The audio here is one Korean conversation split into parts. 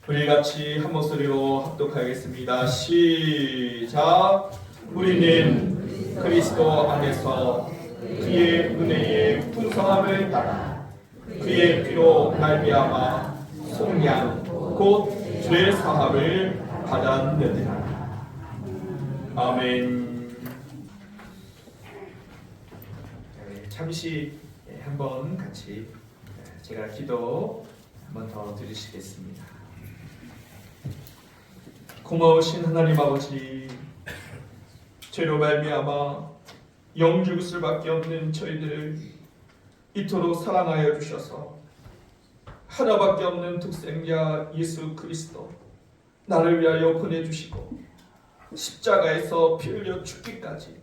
우리 같이 한 목소리로 합독하겠습니다. 시작. 우리는 그리스도 안에서 그의 은혜의 풍성함을 따라 그의 피로 말미암아 속량 곧 죄 사함을 받았느니라. 아멘. 잠시 한번 같이 제가 기도 한번 더 드리시겠습니다. 고마우신 하나님 아버지, 죄로 말미암아 영죽을 수밖에 없는 저희들을 이토록 사랑하여 주셔서 하나밖에 없는 독생자 예수 그리스도 나를 위하여 보내주시고 십자가에서 피 흘려 죽기까지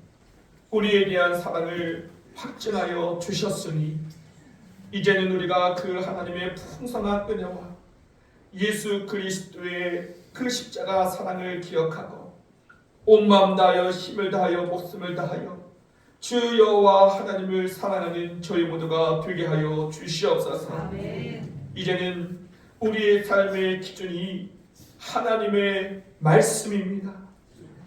우리에 대한 사랑을 확증하여 주셨으니 이제는 우리가 그 하나님의 풍성한 은혜와 예수 그리스도의 그 십자가 사랑을 기억하고 온 마음 다하여 힘을 다하여 목숨을 다하여 주 여호와 하나님을 사랑하는 저희 모두가 되게 하여 주시옵소서. 아멘. 이제는 우리의 삶의 기준이 하나님의 말씀입니다.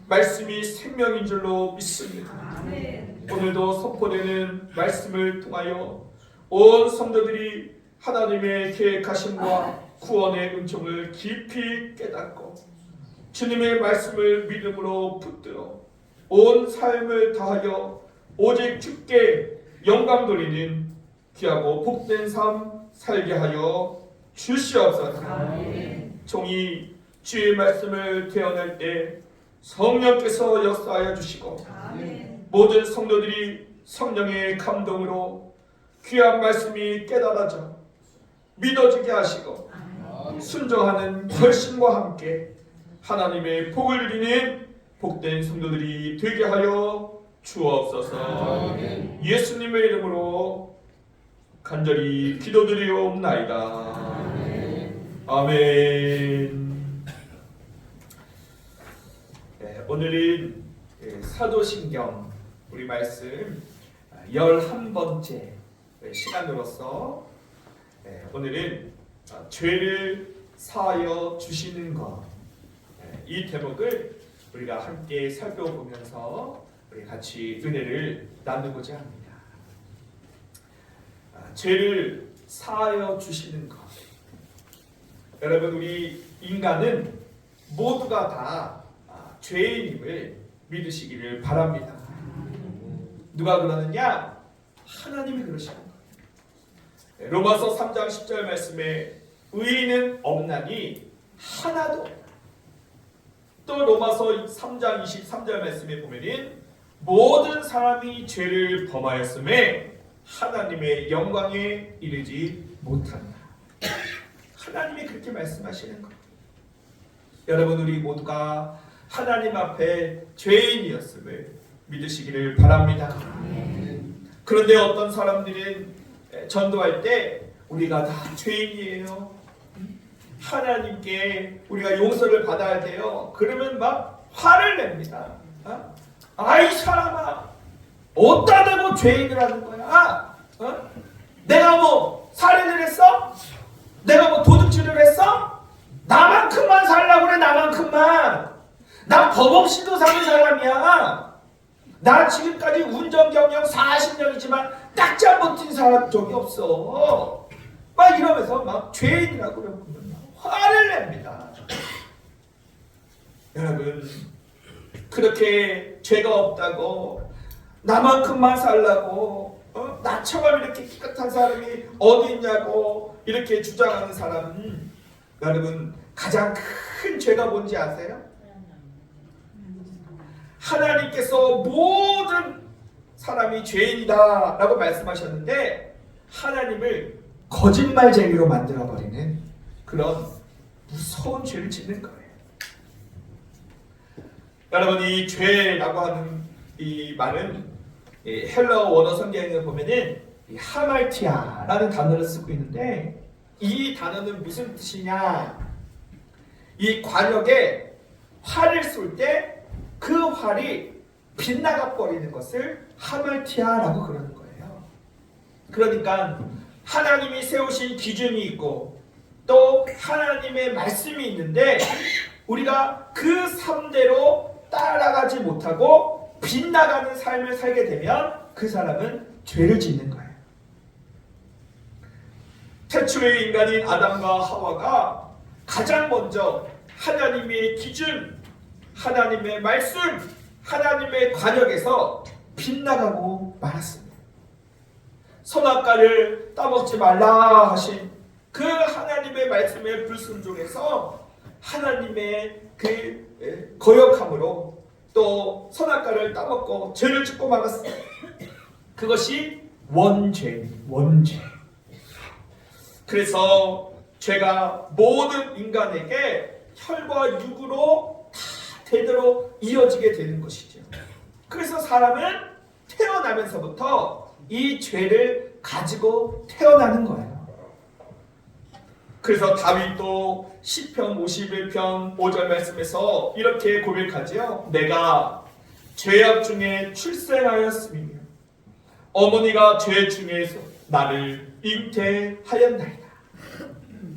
말씀이 생명인 줄로 믿습니다. 아멘. 오늘도 선포되는 말씀을 통하여 온 성도들이 하나님의 계획하심과 구원의 은총을 깊이 깨닫고 주님의 말씀을 믿음으로 붙들어 온 삶을 다하여 오직 주께 영광 돌리는 귀하고 복된 삶 살게 하여 주시옵소서. 종이 주의 말씀을 대언할 때 성령께서 역사하여 주시고 모든 성도들이 성령의 감동으로 귀한 말씀이 깨달아져 믿어지게 하시고 순종하는 결심과 함께 하나님의 복을 누리는 복된 성도들이 되게 하여 주옵소서. 예수님의 이름으로 간절히 기도드리옵나이다. 아멘. 오늘은 사도신경 우리 말씀 11번째 시간으로서 오늘은 죄를 사하여 주시는 것, 이 대목을 우리가 함께 살펴보면서 우리 같이 은혜를 나누고자 합니다. 죄를 사하여 주시는 것. 여러분, 우리 인간은 모두가 다 죄인임을 믿으시기를 바랍니다. 누가 그러느냐? 하나님이 그러시는 거예요. 로마서 3장 10절 말씀에 의인은 없나니 하나도 없다. 또 로마서 3장 23절 말씀에 보면은 모든 사람이 죄를 범하였음에 하나님의 영광에 이르지 못한다. 하나님이 그렇게 말씀하시는 거예요. 여러분, 우리 모두가 하나님 앞에 죄인이었음을 믿으시기를 바랍니다. 그런데 어떤 사람들은 전도할 때 우리가 다 죄인이에요, 하나님께 우리가 용서를 받아야 돼요, 그러면 막 화를 냅니다. 아이 사람아, 어디다 대고 죄인을 하는 거야? 내가 뭐 살인을 했어? 내가 뭐 도둑질을 했어? 나만큼만 살라고 그래. 나만큼만. 나 법 없이도 사는 사람이야. 나 지금까지 운전 경력 40년이지만 딱지 한 번 뛴 사람 적이 없어. 막 이러면서 막 죄인이라고 그러면 화를 냅니다. 여러분, 그렇게 죄가 없다고 나만큼만 살라고 나처럼 이렇게 깨끗한 사람이 어디 있냐고 이렇게 주장하는 사람은, 여러분, 가장 큰 죄가 뭔지 아세요? 하나님께서 모든 사람이 죄인이다 라고 말씀하셨는데 하나님을 거짓말쟁이로 만들어버리는 그런 무서운 죄를 짓는 거예요. 여러분, 이 죄라고 하는 이 말은 헬러 원어 성경에 보면은 하말티아라는 단어를 쓰고 있는데, 이 단어는 무슨 뜻이냐? 이 관역에 활을 쏠 때 그 활이 빗나가 버리는 것을 하말티아라고 그러는 거예요. 그러니까 하나님이 세우신 기준이 있고 또 하나님의 말씀이 있는데 우리가 그 삶대로 따라가지 못하고 빗나가는 삶을 살게 되면 그 사람은 죄를 짓는 거예요. 태초의 인간인 아담과 하와가 가장 먼저 하나님의 기준, 하나님의 말씀, 하나님의 관역에서 빗나가고 말았습니다. 선악과를 따먹지 말라 하신 그 하나님의 말씀에 불순종해서 하나님의 그 거역함으로 또 선악과를 따먹고 죄를 짓고 말았습니다. 그것이 원죄. 그래서 죄가 모든 인간에게 혈과 육으로 다 대대로 이어지게 되는 것이죠. 그래서 사람은 태어나면서부터 이 죄를 가지고 태어나는 거예요. 그래서 다윗도 시편 51편 5절 말씀에서 이렇게 고백하지요. 내가 죄악 중에 출생하였으며 어머니가 죄 중에서 나를 잉태하였나이다.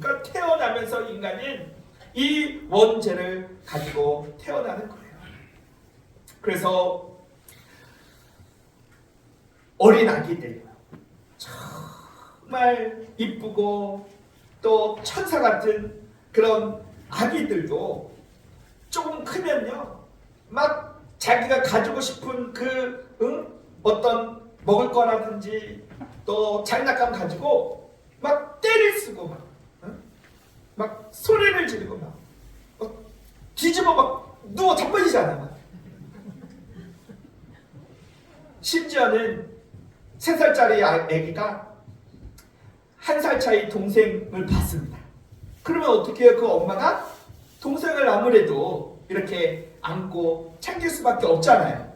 그러니까 태어나면서 인간은 이 원죄를 가지고 태어나는 거예요. 그래서 어린 아기들 정말 이쁘고 또 천사 같은 그런 아기들도 조금 크면요 막 자기가 가지고 싶은 어떤 먹을 거라든지 또 장난감 가지고 막 때를 쓰고 막 소리를 지르고 막 뒤집어 막 누워 자빠지잖아. 심지어는 3살짜리 아기가 1살 차이 동생을 봤습니다. 그러면 어떻게 해요? 그 엄마가 동생을 아무래도 이렇게 안고 챙길 수밖에 없잖아요.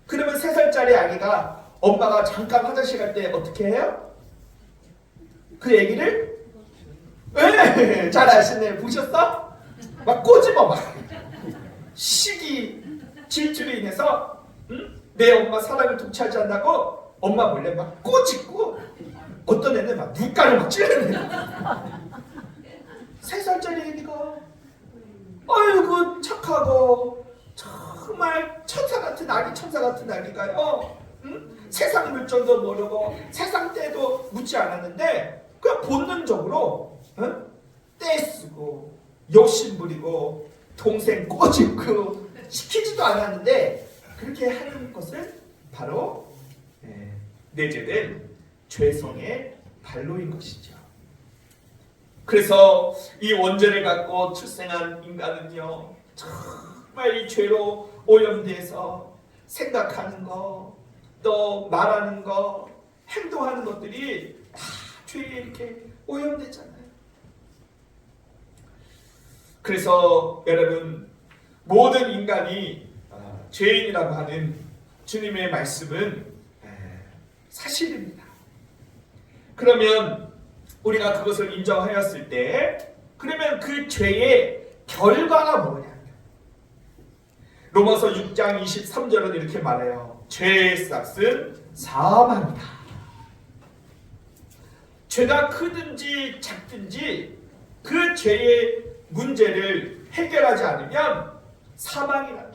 그러면 3살짜리 아기가 엄마가 잠깐 화장실 갈 때 어떻게 해요? 그 애기를 잘 아시네. 보셨어? 막 꼬집어 막 시기 질투로 인해서 내 엄마 사랑을 독차지 한다고 엄마 몰래 막 꼬집고 어떤 애는 막 눈가를 막 찌르는 애야. 3살짜리 애기가 아이고 착하고 정말 천사 같은 아기가요. 세상 물정도 모르고 세상 때도 묻지 않았는데 그냥 본능적으로 떼쓰고 욕심부리고 동생 꼬집고 시키지도 않았는데 그렇게 하는 것을 바로 내재된 죄성의 발로인 것이죠. 그래서 이 원죄를 갖고 출생한 인간은요 정말 이 죄로 오염돼서 생각하는 거, 또 말하는 거, 행동하는 것들이 다 죄에 이렇게 오염되잖아요. 그래서 여러분 모든 인간이 죄인이라고 하는 주님의 말씀은 사실입니다. 그러면 우리가 그것을 인정하였을 때 그러면 그 죄의 결과가 뭐냐? 로마서 6장 23절은 이렇게 말해요. 죄의 싹은 사망이다. 죄가 크든지 작든지 그 죄의 문제를 해결하지 않으면 사망이다.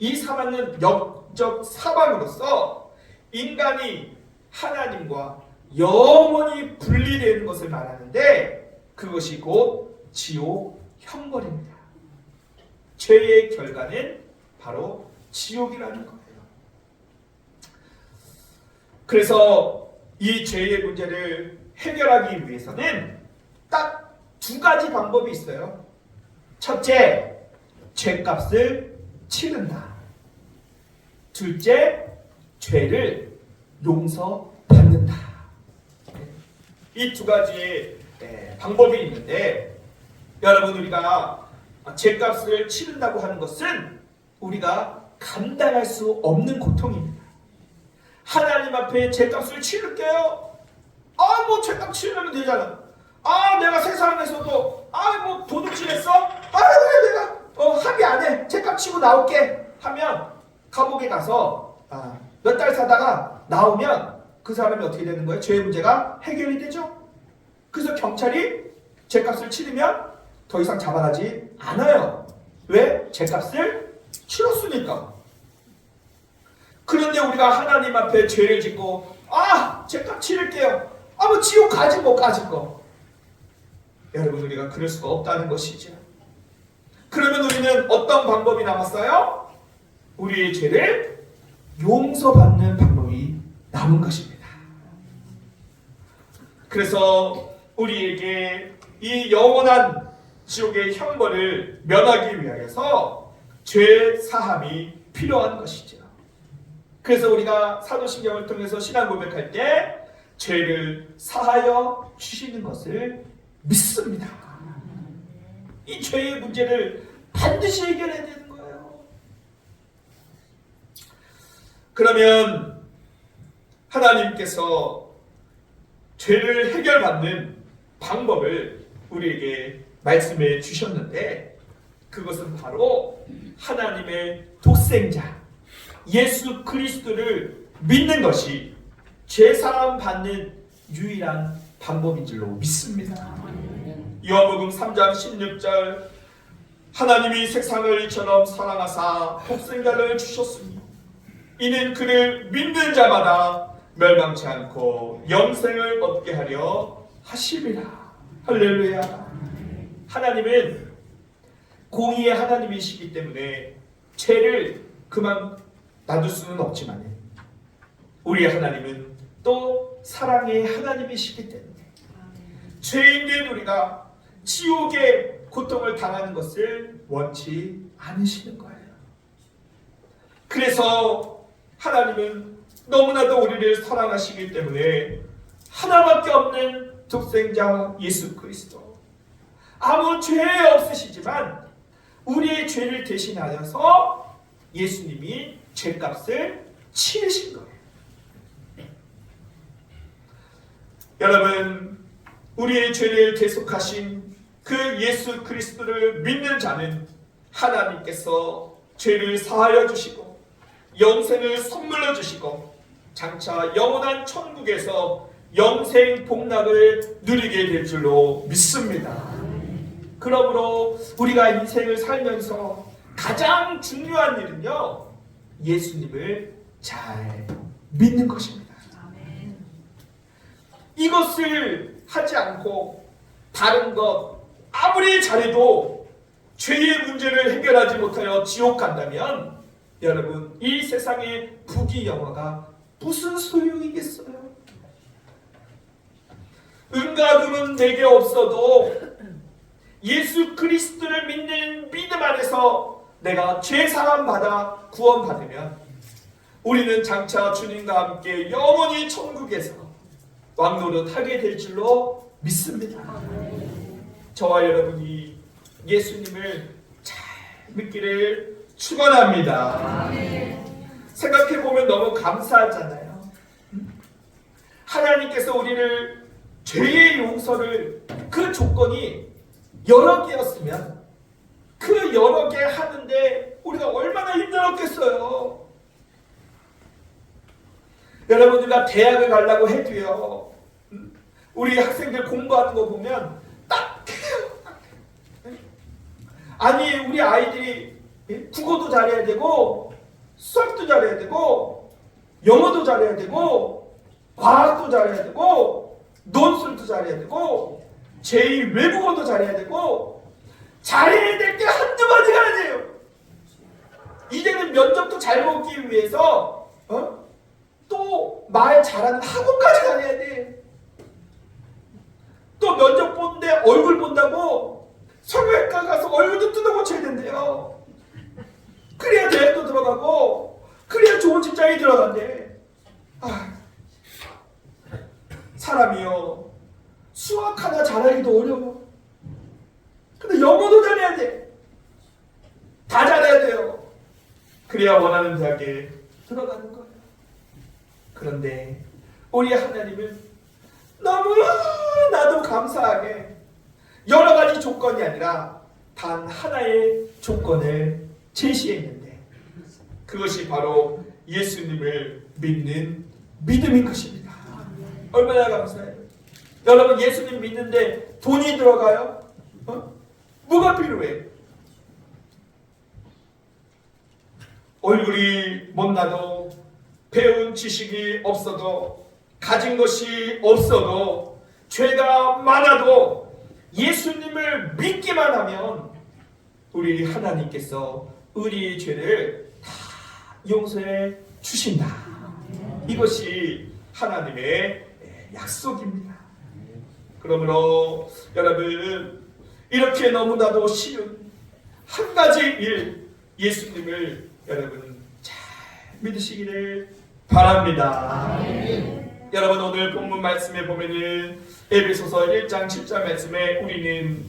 이 사망은 영적 사망으로서 인간이 하나님과 영원히 분리되는 것을 말하는데 그것이 곧 지옥 형벌입니다. 죄의 결과는 바로 지옥이라는 거예요. 그래서 이 죄의 문제를 해결하기 위해서는 딱 2가지 방법이 있어요. 첫째, 죄값을 치른다. 둘째, 죄를 용서받는다. 이 2가지의 방법이 있는데 여러분 우리가 죄값을 치른다고 하는 것은 우리가 감당할 수 없는 고통입니다. 하나님 앞에 죄값을 치를게요. 뭐 죄값 치르면 되잖아. 내가 세상에서도 뭐 도둑질했어? 내가 합의 안 해. 죄값 치고 나올게 하면 감옥에 가서 몇 달 사다가 나오면 그 사람이 어떻게 되는 거예요? 죄의 문제가 해결이 되죠. 그래서 경찰이 죄값을 치르면 더 이상 자만하지 않아요. 왜? 죄값을 치렀으니까. 그런데 우리가 하나님 앞에 죄를 짓고 죄값 치를게요. 뭐 지옥 가지 뭐 가진 거. 여러분, 우리가 그럴 수가 없다는 것이죠. 그러면 우리는 어떤 방법이 남았어요? 우리의 죄를 용서받는 방법이 남은 것입니다. 그래서 우리에게 이 영원한 지옥의 형벌을 면하기 위하여서 죄 사함이 필요한 것이죠. 그래서 우리가 사도신경을 통해서 신앙 고백할 때 죄를 사하여 주시는 것을 믿습니다. 이 죄의 문제를 반드시 해결해야 되는 거예요. 그러면 하나님께서 죄를 해결받는 방법을 우리에게 말씀해 주셨는데, 그것은 바로 하나님의 독생자 예수 그리스도를 믿는 것이 죄사함 받는 유일한 방법인 줄로 믿습니다. 요한복음 3장 16절, 하나님이 세상을 이처럼 사랑하사 독생자를 주셨으니 이는 그를 믿는 자마다 멸망치 않고 영생을 얻게 하려 하심이라. 할렐루야. 하나님은 공의의 하나님이시기 때문에 죄를 그만 놔둘 수는 없지만, 우리 하나님은 또 사랑의 하나님이시기 때문에 죄인된 우리가 지옥의 고통을 당하는 것을 원치 않으시는 거예요. 그래서 하나님은 너무나도 우리를 사랑하시기 때문에 하나밖에 없는 독생자 예수 그리스도, 아무 죄 없으시지만 우리의 죄를 대신하여서 예수님이 죄값을 치르신 거예요. 여러분, 우리의 죄를 대속하신 그 예수 그리스도를 믿는 자는 하나님께서 죄를 사하여 주시고 영생을 선물로 주시고 장차 영원한 천국에서 영생 복락을 누리게 될 줄로 믿습니다. 그러므로 우리가 인생을 살면서 가장 중요한 일은요, 예수님을 잘 믿는 것입니다. 이것을 하지 않고 다른 것 아무리 잘해도 죄의 문제를 해결하지 못하여 지옥 간다면 여러분, 이 세상의 부귀영화가 무슨 소용이겠어요? 은과 금은 내게 없어도 예수 그리스도를 믿는 믿음 안에서 내가 죄 사함 받아 구원 받으면 우리는 장차 주님과 함께 영원히 천국에서 왕노릇하게 될 줄로 믿습니다. 저와 여러분이 예수님을 잘 믿기를 축원합니다. 생각해보면 너무 감사하잖아요. 하나님께서 우리를 죄의 용서를, 그 조건이 여러 개였으면 그 여러 개 하는데 우리가 얼마나 힘들었겠어요. 여러분들과 대학을 가려고 해도요, 우리 학생들 공부하는 거 보면 딱해요. 아니, 우리 아이들이 국어도 잘해야 되고 수학도 잘해야 되고 영어도 잘해야 되고 과학도 잘해야 되고 논술도 잘해야 되고 제2외국어도 잘해야 되고 잘해야 될 게 한두 가지가 아니에요. 이제는 면접도 잘 보기 위해서 또 말 잘하는 학원까지 다녀야 돼. 또 면접 보는데 얼굴 본다고 성형외과 가서 얼굴도 뜯어고쳐야 된대요. 그래야 대학도 들어가고 그래야 좋은 직장이 들어간대. 사람이요, 수학 하나 잘하기도 어려워. 근데 영어도 잘해야 돼. 다 잘해야 돼요. 그래야 원하는 대학에 들어가는 거예요. 그런데 우리 하나님은 너무나도 감사하게 여러 가지 조건이 아니라 단 하나의 조건을 제시했는데, 그것이 바로 예수님을 믿는 믿음인 것입니다. 얼마나 감사해요. 여러분 예수님 믿는데 돈이 들어가요? 뭐가 필요해? 얼굴이 못나도 배운 지식이 없어도 가진 것이 없어도 죄가 많아도 예수님을 믿기만 하면 우리 하나님께서 우리의 죄를 다 용서해 주신다. 이것이 하나님의 약속입니다. 그러므로 여러분 이렇게 너무나도 쉬운 한 가지 일 예수님을 여러분 잘 믿으시기를 바랍니다. 여러분 오늘 본문 말씀에 보면은 에베소서 1장 7절 말씀에 우리는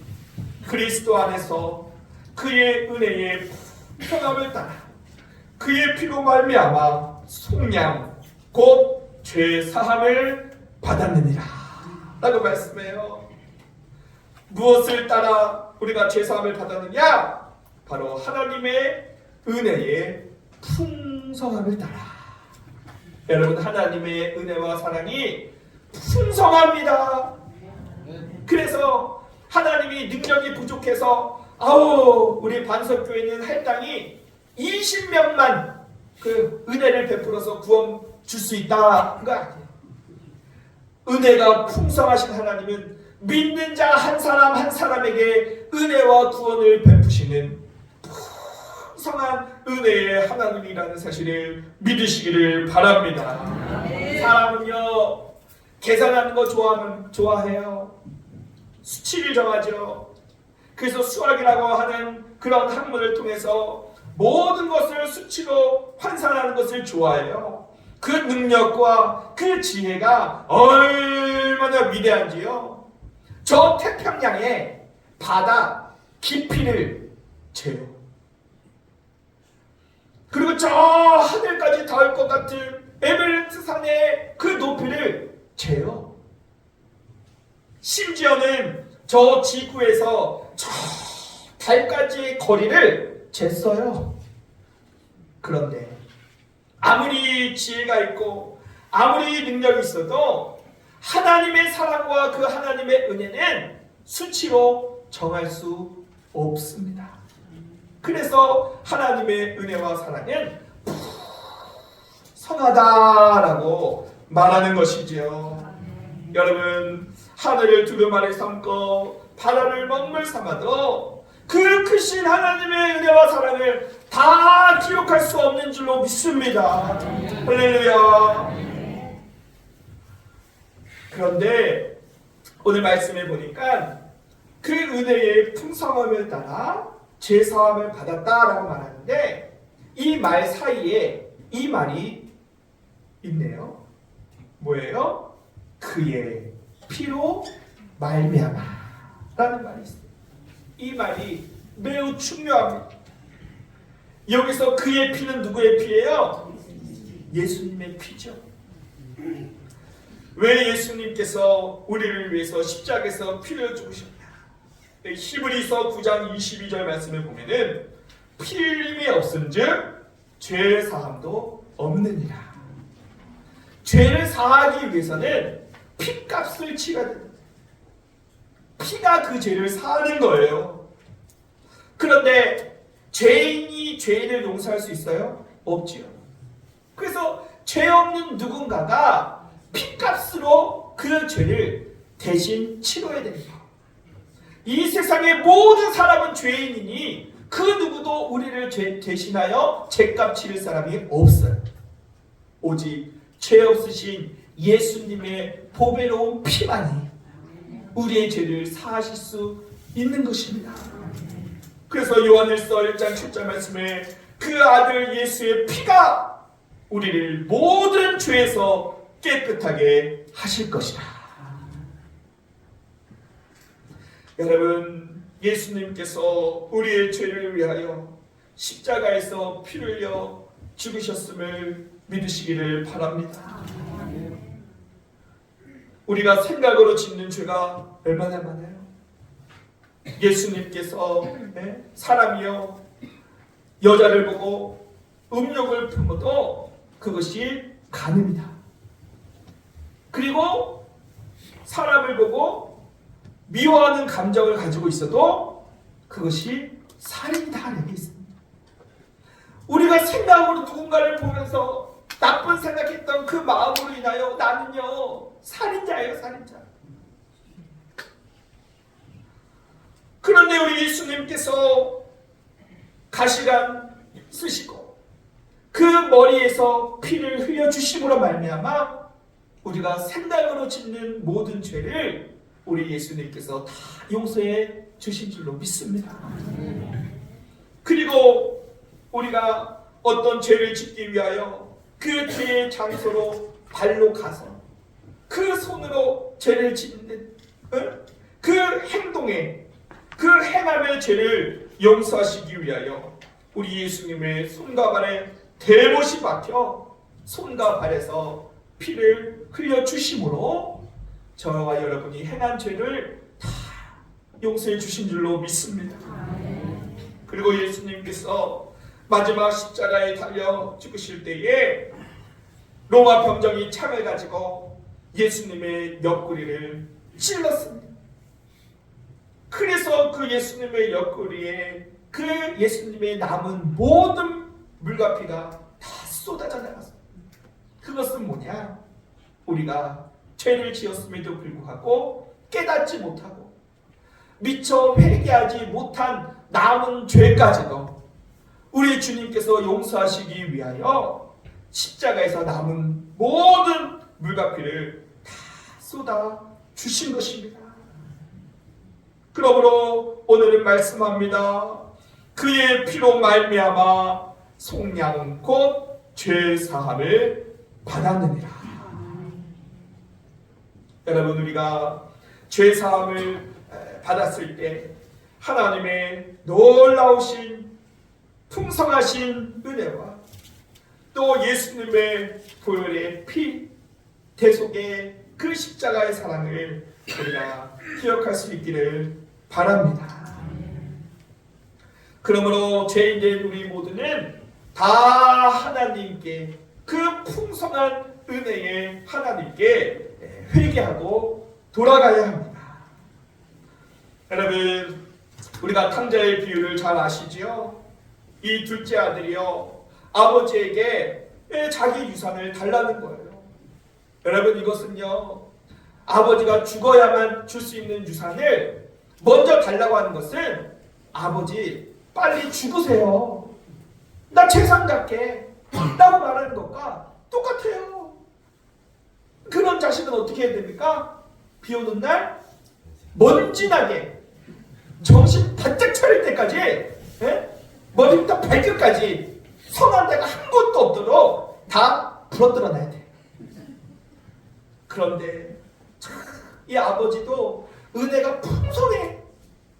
그리스도 안에서 그의 은혜의 평함을 따라 그의 피로 말미암아 속량 곧 죄 사함을 받았느니라 라고 말씀해요. 무엇을 따라 우리가 죄 사함을 받았느냐? 바로 하나님의 은혜의 풍성함을 따라. 여러분 하나님의 은혜와 사랑이 풍성합니다. 그래서 하나님이 능력이 부족해서 우리 반석교회는 할당이 20명만 그 은혜를 베풀어서 구원 줄 수 있다. 그거 아니에요. 은혜가 풍성하신 하나님은 믿는 자 한 사람 한 사람에게 은혜와 구원을 베푸시는 풍성한 은혜의 하나님이라는 사실을 믿으시기를 바랍니다. 사람은요 계산하는 거 좋아해요. 수치를 정하죠. 그래서 수학이라고 하는 그런 학문을 통해서 모든 것을 수치로 환산하는 것을 좋아해요. 그 능력과 그 지혜가 얼마나 위대한지요. 저 태평양의 바다 깊이를 재요. 그리고 저 하늘까지 닿을 것 같은 에베레스트 산의 그 높이를 재요. 심지어는 저 지구에서 저 달까지의 거리를 쟀어요. 그런데 아무리 지혜가 있고 아무리 능력이 있어도 하나님의 사랑과 그 하나님의 은혜는 수치로 정할 수 없습니다. 그래서 하나님의 은혜와 사랑은 성하다라고 말하는 것이지요. 여러분 하늘을 두루마리 삼고 바다를 먹물 삼아도 그 크신 하나님의 은혜와 사랑을 다 기억할 수 없는 줄로 믿습니다. 할렐루야. 그런데 오늘 말씀해 보니까 그 은혜의 풍성함을 따라 죄사함을 받았다라고 말하는데 이 말 사이에 이 말이 있네요. 뭐예요? 그의 피로 말미암아 라는 말이 있어요. 이 말이 매우 중요합니다. 여기서 그의 피는 누구의 피예요? 예수님의 피죠. 왜 예수님께서 우리를 위해서 십자가에서 피를 죽으셨냐? 히브리서 9장 22절 말씀을 보면은 피 흘림이 없은즉 죄 사함도 없느니라. 죄를 사하기 위해서는 피값을 치러야 됩니다. 피가 그 죄를 사하는 거예요. 그런데 죄인이 죄인을 용서할 수 있어요? 없지요. 그래서 죄 없는 누군가가 피값으로 그 죄를 대신 치러야 됩니다. 이 세상의 모든 사람은 죄인이니 그 누구도 우리를 대신하여 죄값 치를 사람이 없어요. 오직 죄 없으신 예수님의 보배로운 피만이 우리의 죄를 사하실 수 있는 것입니다. 그래서 요한일서 1장 7절 말씀에 그 아들 예수의 피가 우리를 모든 죄에서 깨끗하게 하실 것이다. 여러분 예수님께서 우리의 죄를 위하여 십자가에서 피를 흘려 죽으셨음을 믿으시기를 바랍니다. 우리가 생각으로 짓는 죄가 얼마나 많아요? 예수님께서 사람이요 여자를 보고 음욕을 품어도 그것이 간음이다. 그리고 사람을 보고 미워하는 감정을 가지고 있어도 그것이 살인이다 이렇게 있습니다. 우리가 생각으로 누군가를 보면서 나쁜 생각했던 그 마음으로 인하여 나는요 살인자예요, 살인자. 그런데 우리 예수님께서 가시관 쓰시고 그 머리에서 피를 흘려주심으로 말미암아 우리가 생각으로 짓는 모든 죄를 우리 예수님께서 다 용서해 주신 줄로 믿습니다. 그리고 우리가 어떤 죄를 짓기 위하여 그 죄의 장소로 발로 가서 그 손으로 죄를 짓는 그 행동에 그 행함의 죄를 용서하시기 위하여 우리 예수님의 손과 발에 대못이 박혀 손과 발에서 피를 흘려주심으로 저와 여러분이 행한 죄를 다 용서해 주신 줄로 믿습니다. 그리고 예수님께서 마지막 십자가에 달려 죽으실 때에 로마 병정이 창을 가지고 예수님의 옆구리를 찔렀습니다. 그래서 그 예수님의 옆구리에 그 예수님의 남은 모든 물과 피가 다 쏟아져 나갔습니다. 그것은 뭐냐? 우리가 죄를 지었음에도 불구하고 깨닫지 못하고 미처 회개하지 못한 남은 죄까지도 우리 주님께서 용서하시기 위하여 십자가에서 남은 모든 물과 피를 다 쏟아 주신 것입니다. 그러므로 오늘은 말씀합니다. 그의 피로 말미암아 속량 곧 죄사함을 받았느니라. 여러분, 우리가 죄사함을 받았을 때 하나님의 놀라우신 풍성하신 은혜와 또 예수님의 보혈의 피 대속의 그 십자가의 사랑을 우리가 기억할 수 있기를 바랍니다. 그러므로 죄인된 우리 모두는 다 하나님께 그 풍성한 은혜의 하나님께 회개하고 돌아가야 합니다. 여러분, 우리가 탕자의 비유를 잘 아시지요? 이 둘째 아들이요 아버지에게 자기 유산을 달라는 거예요. 여러분, 이것은요 아버지가 죽어야만 줄 수 있는 유산을 먼저 달라고 하는 것은 아버지 빨리 죽으세요, 나 재산 갖게 라고 말하는 것과 똑같아요. 그런 자식은 어떻게 해야 됩니까? 비 오는 날 먼지나게 정신 바짝 차릴 때까지 머리부터 발끝까지 성한 데가 한 곳도 없도록 다 불어들어놔야 돼. 그런데 이 아버지도 은혜가 풍성해.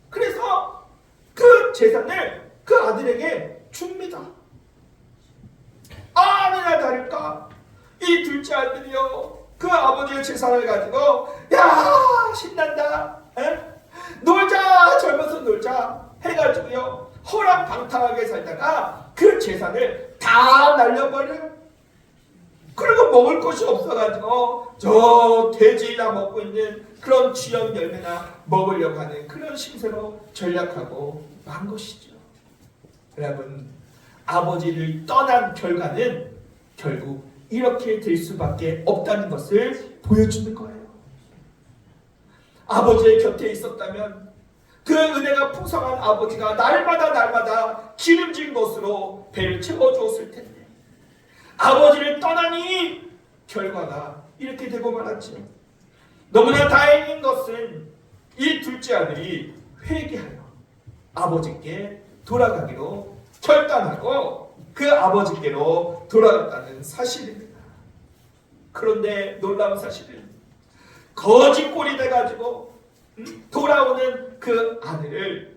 그래서 그 재산을 그 아들에게 줍니다. 아니나 다를까 이 둘째 아들이요 그 아버지의 재산을 가지고 야 신난다, 놀자, 젊어서 놀자 해가지고요 허락방탕하게 살다가 그 재산을 다 날려버려요. 그리고 먹을 것이 없어가지고 저 돼지나 먹고 있는 그런 쥐염 열매나 먹으려고 하는 그런 심세로 전략하고 만 것이죠. 여러분, 아버지를 떠난 결과는 결국 이렇게 될 수밖에 없다는 것을 보여주는 거예요. 아버지의 곁에 있었다면 그 은혜가 풍성한 아버지가 날마다 기름진 것으로 배를 채워주었을 텐데 아버지를 떠나니 결과가 이렇게 되고 말았죠. 너무나 다행인 것은 이 둘째 아들이 회개하여 아버지께 돌아가기로 결단하고 그 아버지께로 돌아갔다는 사실입니다. 그런데 놀라운 사실은 거짓골이 돼가지고 돌아오는 그 아들을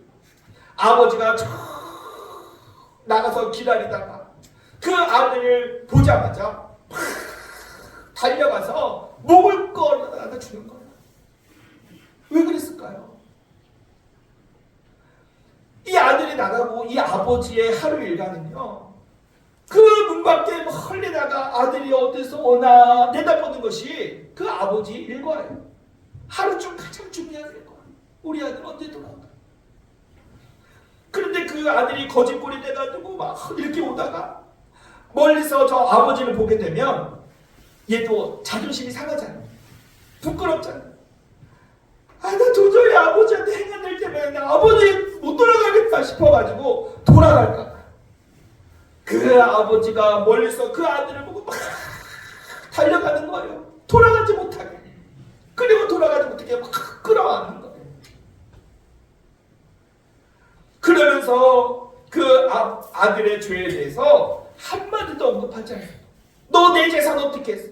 아버지가 나가서 기다리다가 그 아들을 보자마자 달려가서 목을 꺼내다 주는 거예요. 왜 그랬을까요? 이 아들이 나가고 이 아버지의 하루 일과는요 그 문 밖에 멀리 나가 아들이 어디서 오나 내다보는 것이 그 아버지 일과예요. 하루 중 가장 중요한 게 뭐야? 우리 아들 언제 돌아올까? 그런데 그 아들이 거짓골이 돼가지고 막 이렇게 오다가 멀리서 저 아버지를 보게 되면 얘도 자존심이 상하잖아. 부끄럽잖아. 나 도저히 아버지한테 행한될 때문에 나 아버지 못 돌아가겠다 싶어가지고 돌아갈까. 그 아버지가 멀리서 그 아들을 보고 막 달려가는 거예요. 돌아가지 못하게. 그리고 돌아가지 못하게 막 끌어안는 거예요. 그러면서 그 아들의 죄에 대해서 한마디도 언급하지 않아요. 너 내 재산 어떻게 했어?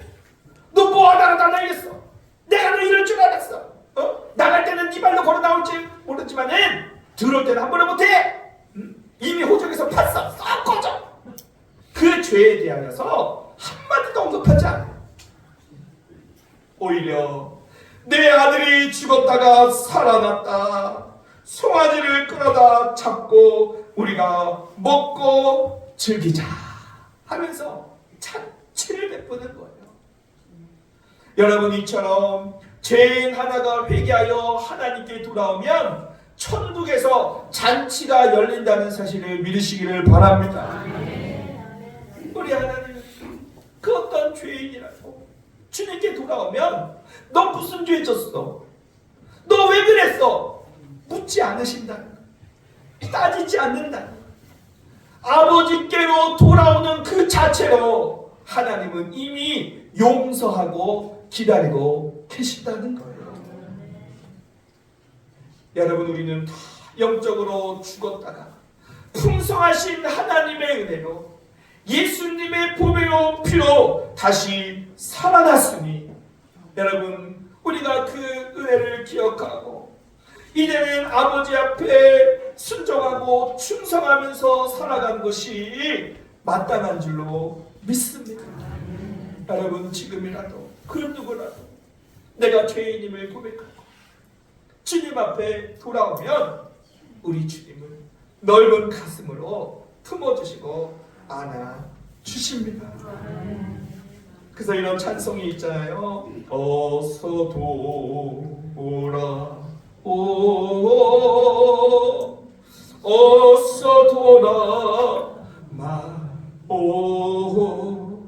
너 뭐 하다가 다 날렸어? 내가 너 이럴 줄 알았어. 나갈 때는 네 발로 걸어 나올지 모르지만은 들어올 때는 한 번에 못해. 이미 호적에서 팠어. 썩 꺼져. 그 죄에 대하여서 한마디도 언급하지 않아요. 오히려 내 아들이 죽었다가 살아났다. 송아지를 끌어다 잡고 우리가 먹고 즐기자 하면서 잔치를 베푸는 거예요. 여러분, 이처럼 죄인 하나가 회개하여 하나님께 돌아오면 천국에서 잔치가 열린다는 사실을 믿으시기를 바랍니다. 우리 하나님, 그 어떤 죄인이라도 주님께 돌아오면 너 무슨 죄 졌어? 너 왜 그랬어? 묻지 않으신다는 거예요. 따지지 않는다는 거예요. 아버지께로 돌아오는 그 자체로 하나님은 이미 용서하고 기다리고 계신다는 거예요. 여러분, 우리는 다 영적으로 죽었다가 풍성하신 하나님의 은혜로 예수님의 보배로운 피로 다시 살아났으니, 여러분, 우리가 그 은혜를 기억하고 이제는 아버지 앞에 순종하고 충성하면서 살아가는 것이 마땅한 줄로 믿습니다. 여러분, 지금이라도 그 누구라도 내가 죄인임을 고백하고 주님 앞에 돌아오면 우리 주님은 넓은 가슴으로 품어주시고 안아주십니다. 그래서 이런 찬송이 있잖아요. 어서 돌아 오 어서 돌아마오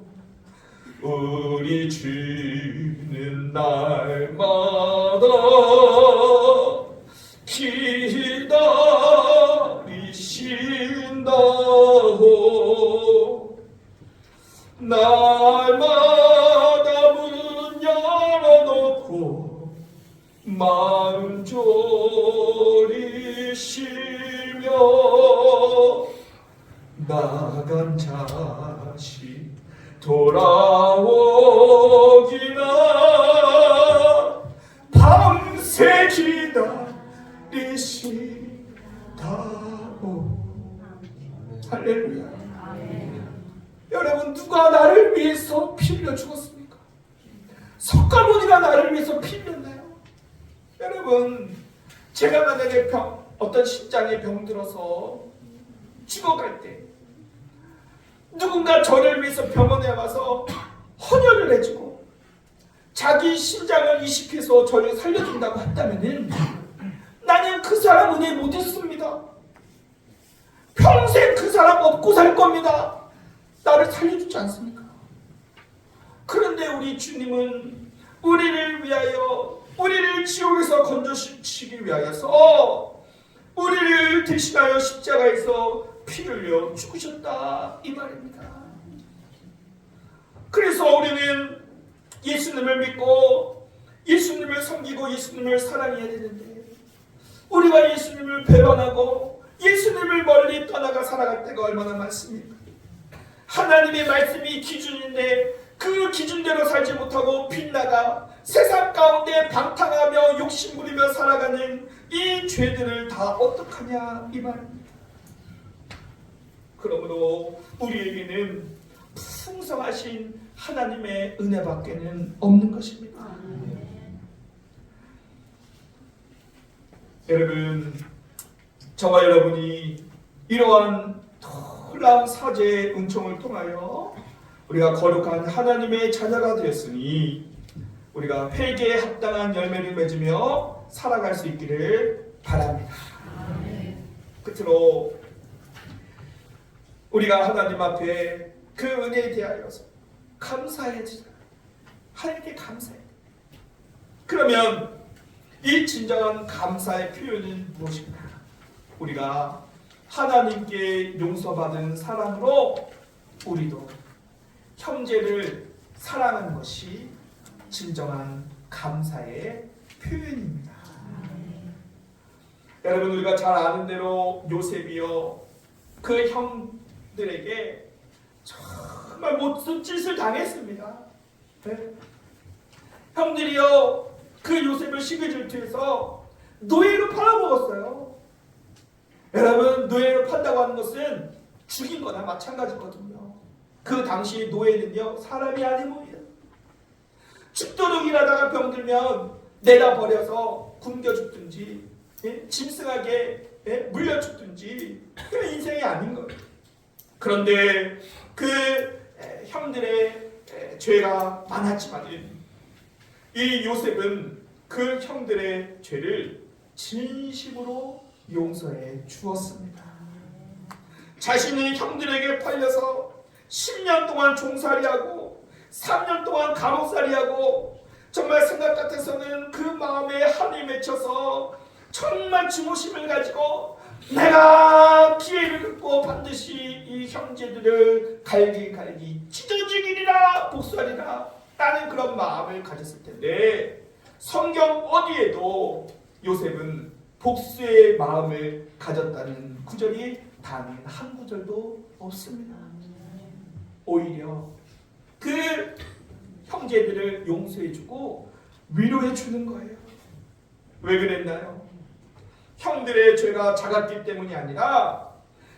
우리 주는 날마다 기다리신다오 날마다 문 열어놓고 마음 졸이시며 나간 자식 돌아오기나 밤새 기다리시다오. 할렐루야. 여러분, 누가 나를 위해서 피 흘려 죽었습니까? 석가모니가 나를 위해서 피 흘렸나요? 여러분, 제가 만약에 어떤 신장에 병들어서 죽어갈 때 누군가 저를 위해서 병원에 와서 헌혈을 해주고 자기 신장을 이식해서 저를 살려준다고 했다면 나는 그 사람 은혜 못 잊습니다. 평생 그 사람 없고 살 겁니다. 나를 살려주지 않습니까? 그런데 우리 주님은 우리를 위하여, 우리를 지옥에서 건져주시기 위하여서 우리를 대신하여 십자가에서 피 흘려 죽으셨다, 이 말입니다. 그래서 우리는 예수님을 믿고 예수님을 섬기고 예수님을 사랑해야 되는데, 우리가 예수님을 배반하고 예수님을 멀리 떠나가 살아갈 때가 얼마나 많습니까? 하나님의 말씀이 기준인데 그 기준대로 살지 못하고 빗나가 세상 가운데 방탕하며 욕심부리며 살아가는 이 죄들을 다 어떡하냐, 이 말입니다. 그러므로 우리에게는 풍성하신 하나님의 은혜밖에는 없는 것입니다. 여러분, 저와 여러분이 이러한 놀라운 사제의 은총을 통하여 우리가 거룩한 하나님의 자녀가 되었으니 우리가 회개에 합당한 열매를 맺으며 살아갈 수 있기를 바랍니다. 끝으로 우리가 하나님 앞에 그 은혜에 대하여서 감사해지자. 하나님께 감사해. 그러면 이 진정한 감사의 표현은 무엇인가? 우리가 하나님께 용서받은 사랑으로 우리도 형제를 사랑하는 것이 진정한 감사의 표현입니다. 여러분, 우리가 잘 아는 대로 요셉이요, 그 형들에게 정말 못된 짓을 당했습니다. 네? 형들이요, 그 요셉을 시기질투해서 노예로 팔아먹었어요. 여러분, 노예로 판다고 하는 것은 죽인 거나 마찬가지거든요. 그 당시 노예는요, 사람이 아니고요, 죽도록 일하다가 병들면 내다 버려서 굶겨 죽든지, 짐승에게 물려 죽든지, 그런 인생이 아닌 거예요. 그런데 그 형들의 죄가 많았지만 이 요셉은 그 형들의 죄를 진심으로 용서해 주었습니다. 자신의 형들에게 팔려서 10년 동안 종살이하고 3년 동안 감옥살이하고 정말 생각 같아서는 그 마음에 한이 맺혀서 정말 증오심을 가지고 내가 기회를 갖고 반드시 이 형제들을 갈기 찢어 죽이리라, 복수하리라 라는 그런 마음을 가졌을 텐데, 성경 어디에도 요셉은 복수의 마음을 가졌다는 구절이 단 한 구절도 없습니다. 오히려 그 형제들을 용서해주고 위로해주는 거예요. 왜 그랬나요? 형들의 죄가 작았기 때문이 아니라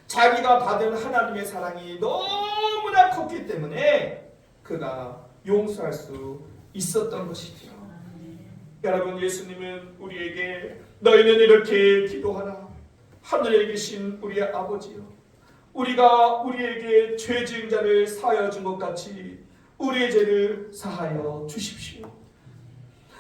자기가 받은 하나님의 사랑이 너무나 컸기 때문에 그가 용서할 수 있었던 것이죠. 여러분, 예수님은 우리에게 너희는 이렇게 기도하라. 하늘에 계신 우리의 아버지요, 우리가 우리에게 죄 지은 자를 사하여 준 것 같이 우리의 죄를 사하여 주십시오.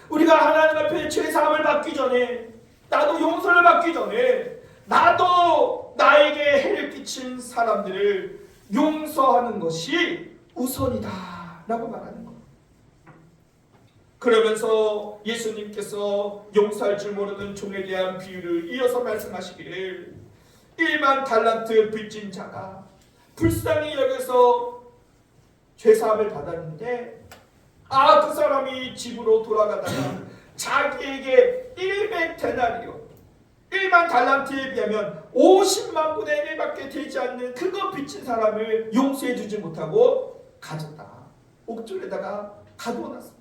우리가 하나님 앞에 죄 사함을 받기 전에, 나도 용서를 받기 전에 나도 나에게 해를 끼친 사람들을 용서하는 것이 우선이다 라고 말하는 거예요. 그러면서 예수님께서 용서할 줄 모르는 종에 대한 비유를 이어서 말씀하시기를, 1만 달란트 빚진 자가 불쌍히 여겨서 죄사함을 받았는데, 그 사람이 집으로 돌아가다가 자기에게 100데나리온, 1만 달란트에 비하면 50만 분의 1밖에 되지 않는 그거 빚진 사람을 용서해 주지 못하고 가졌다. 옥졸에다가 가둬놨습니다.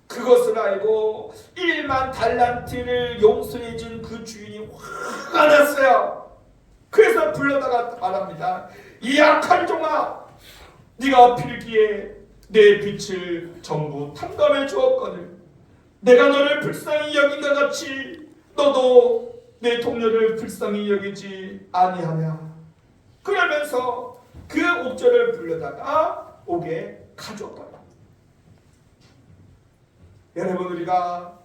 그것을 알고 1만 달란트를 용서해 준 그 주인이 화가 났어요. 그래서 불러다가 말합니다. 이 악한 종아, 네가 필기에 내 빚을 전부 탕감해 주었거늘 내가 너를 불쌍히 여긴 것 같이 너도 내 동료를 불쌍히 여기지 아니하냐. 그러면서 그 옥졸을 불러다가 옥에 가져버려. 여러분, 우리가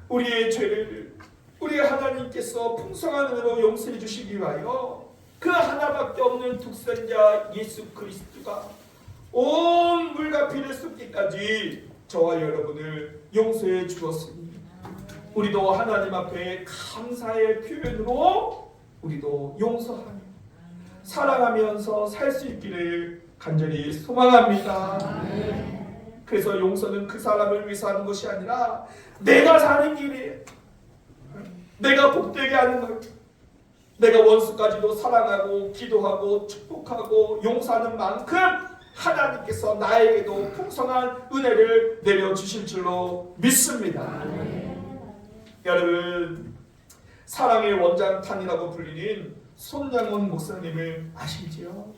우리의 죄를 우리 하나님께서 풍성한 은혜로 용서해 주시기 위하여 그 하나밖에 없는 독생자 예수 그리스도가 온 물과 피를 쏟기까지 저와 여러분을 용서해 주었으니, 우리도 하나님 앞에 감사의 표현으로 우리도 용서하며 사랑하면서 살 수 있기를 간절히 소망합니다. 그래서 용서는 그 사람을 위해서 하는 것이 아니라 내가 사는 길이에요. 내가 복되게 하는 거예요. 내가 원수까지도 사랑하고 기도하고 축복하고 용서하는 만큼 하나님께서 나에게도 풍성한 은혜를 내려주실 줄로 믿습니다. 여러분, 사랑의 원장탄이라고 불리는 손양원 목사님을 아시지요?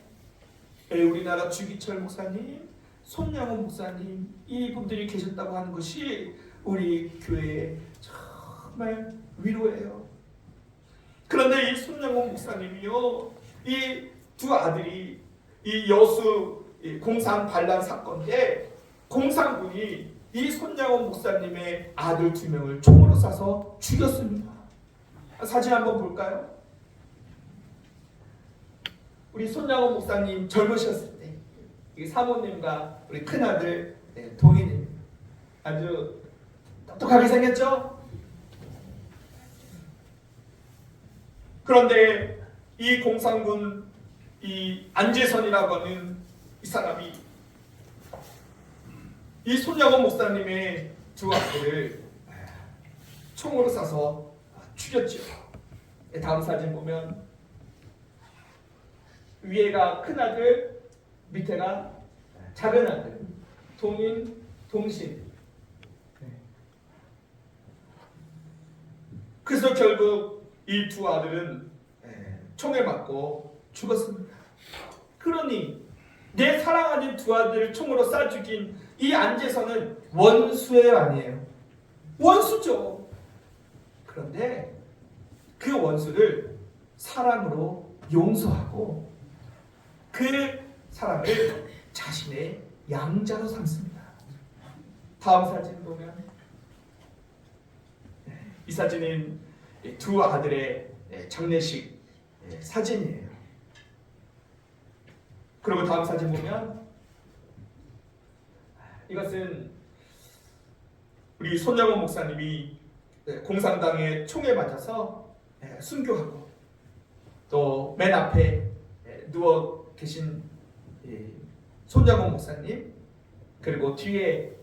우리나라 주기철 목사님, 손양원 목사님, 이분들이 계셨다고 하는 것이 우리 교회의 정말 위로예요. 그런데 이 손양원 목사님이요, 이 두 아들이 이 여수 공산 반란 사건 때 공산군이 이 손양원 목사님의 아들 2명을 총으로 쏴서 죽였습니다. 사진 한번 볼까요? 우리 손양원 목사님 젊으셨을 때 이 사모님과 우리 큰아들 동인입니다. 아주 똑똑하게 생겼죠? 그런데 이 공산군 이 안재선이라고 하는 이 사람이 이 손양원 목사님의 2 아들을 총으로 쏴서 죽였죠. 다음 사진 보면 위에가 큰아들, 밑에가 작은아들, 동인, 동신. 그래서 결국 이 2 아들은 총에 맞고 죽었습니다. 그러니 내 사랑하는 2 아들을 총으로 쏴 죽인 이 안재선은 원수예요, 아니에요? 원수죠. 그런데 그 원수를 사랑으로 용서하고 그 사람을 자신의 양자로 삼습니다. 다음 사진 보면 이 사진은 2 아들의 장례식 사진이에요. 그리고 다음 사진 보면 이것은 우리 손양원 목사님이 공산당의 총에 맞아서 순교하고 또 맨 앞에 누워 계신 손양원 목사님, 그리고 뒤에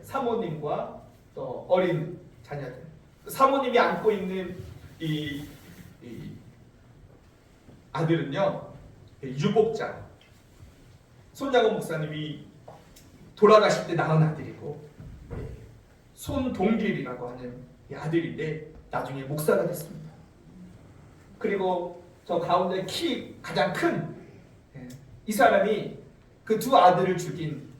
사모님과 또 어린 자녀들, 사모님이 안고 있는 이 아들은요 유복자, 손양원 목사님이 돌아가실 때 낳은 아들이고 손동길이라고 하는 이 아들인데 나중에 목사가 됐습니다. 그리고 저 가운데 키 가장 큰 이 사람이 그 2 아들을 죽인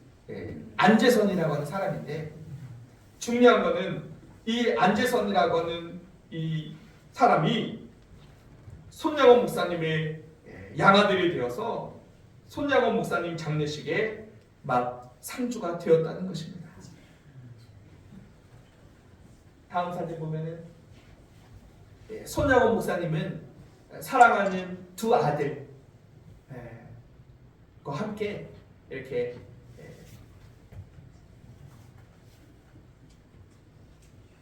안재선이라고 하는 사람인데, 중요한 거는 이 안재선이라고 하는 이 사람이 손양원 목사님의 양아들이 되어서 손양원 목사님 장례식에 막 상주가 되었다는 것입니다. 다음 사진 보면은 손양원 목사님은 사랑하는 2 아들과 함께 이렇게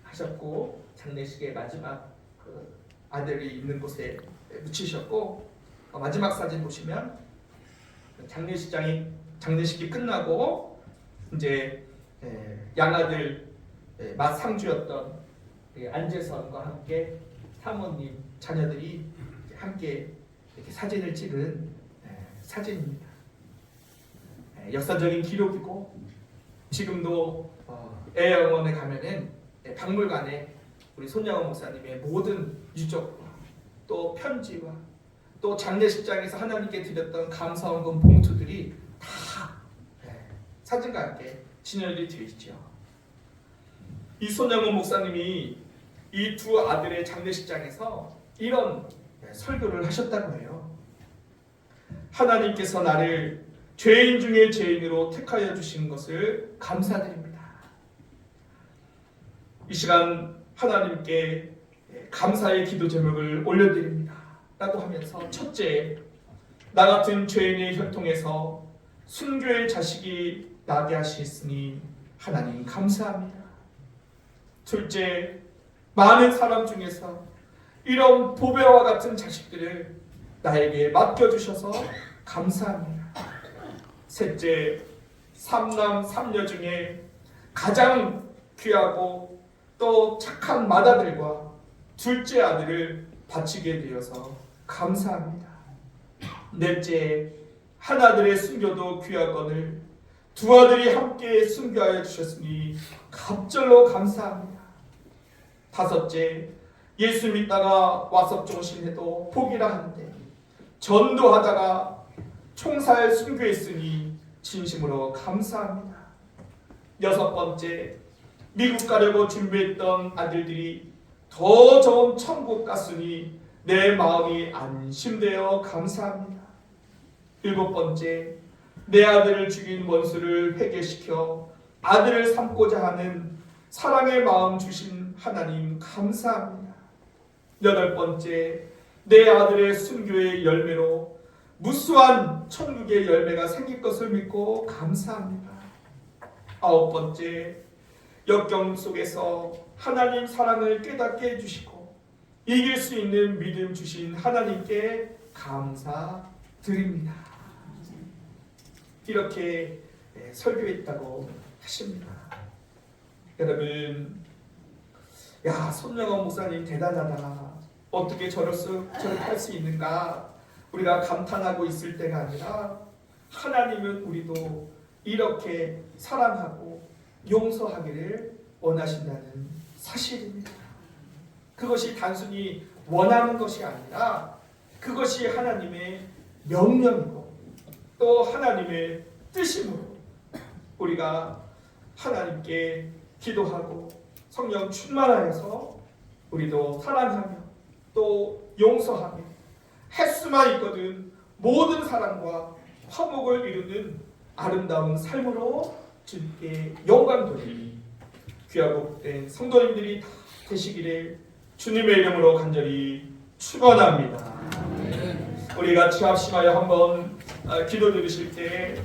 하셨고, 장례식의 마지막 그 아들이 있는 곳에 묻히셨고, 마지막 사진 보시면 장례식이 끝나고 이제 양아들 맞상주였던 안재선과 함께 사모님, 자녀들이 함께 이렇게 사진을 찍은 사진입니다. 역사적인 기록이고, 지금도 애영원에 가면은 박물관에 우리 손양원 목사님의 모든 유적과 또 편지와 또 장례식장에서 하나님께 드렸던 감사원금 봉투들이 다 사진과 함께 진열이 되어 있죠. 이 손양원 목사님이 이 2 아들의 장례식장에서 이런 설교를 하셨다고 해요. 하나님께서 나를 죄인 중에 죄인으로 택하여 주신 것을 감사드립니다. 이 시간 하나님께 감사의 기도 제목을 올려드립니다 라고 하면서, 첫째, 나 같은 죄인의 혈통에서 순교의 자식이 나게 하시으니 하나님 감사합니다. 둘째, 많은 사람 중에서 이런 보배와 같은 자식들을 나에게 맡겨주셔서 감사합니다. 셋째, 3남 3녀 중에 가장 귀하고 또 착한 맏아들과 둘째 아들을 바치게 되어서 감사합니다. 넷째, 한 아들의 순교도 귀하거늘 2 아들이 함께 순교하여 주셨으니 갑절로 감사합니다. 다섯째, 예수 믿다가 와서 종신해도 복이라 하는데 전도하다가 총살 순교했으니 진심으로 감사합니다. 여섯 번째, 미국 가려고 준비했던 아들들이 더 좋은 천국 갔으니 내 마음이 안심되어 감사합니다. 일곱 번째, 내 아들을 죽인 원수를 회개시켜 아들을 삼고자 하는 사랑의 마음 주신 하나님 감사합니다. 여덟 번째, 내 아들의 순교의 열매로 무수한 천국의 열매가 생길 것을 믿고 감사합니다. 아홉 번째, 역경 속에서 하나님 사랑을 깨닫게 해주시고 이길 수 있는 믿음 주신 하나님께 감사드립니다. 이렇게 설교했다고 하십니다. 여러분, 야, 손명원 목사님 대단하다. 어떻게 저렇게 할 수 있는가? 우리가 감탄하고 있을 때가 아니라 하나님은 우리도 이렇게 사랑하고 용서하기를 원하신다는 사실입니다. 그것이 단순히 원하는 것이 아니라 그것이 하나님의 명령이고 또 하나님의 뜻이므로 우리가 하나님께 기도하고 성령 충만하여서 우리도 사랑하며 또 용서하며 할 수만 있거든 모든 사랑과 화목을 이루는 아름다운 삶으로 주님께 영광 돌리니 귀하고 복된 성도님들이 다 되시기를 주님의 이름으로 간절히 축원합니다. 우리 같이 합심하여 한번 기도 드리실 때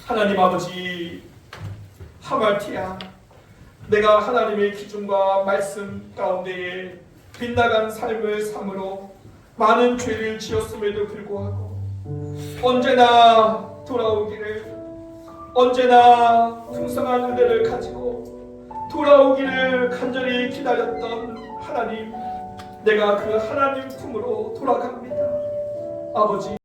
하나님 아버지, 하말티야, 내가 하나님의 기준과 말씀 가운데에 빗나간 삶을 삶으로 많은 죄를 지었음에도 불구하고 언제나 돌아오기를, 언제나 풍성한 은혜를 가지고 돌아오기를 간절히 기다렸던 하나님, 내가 그 하나님 품으로 돌아갑니다. 아버지,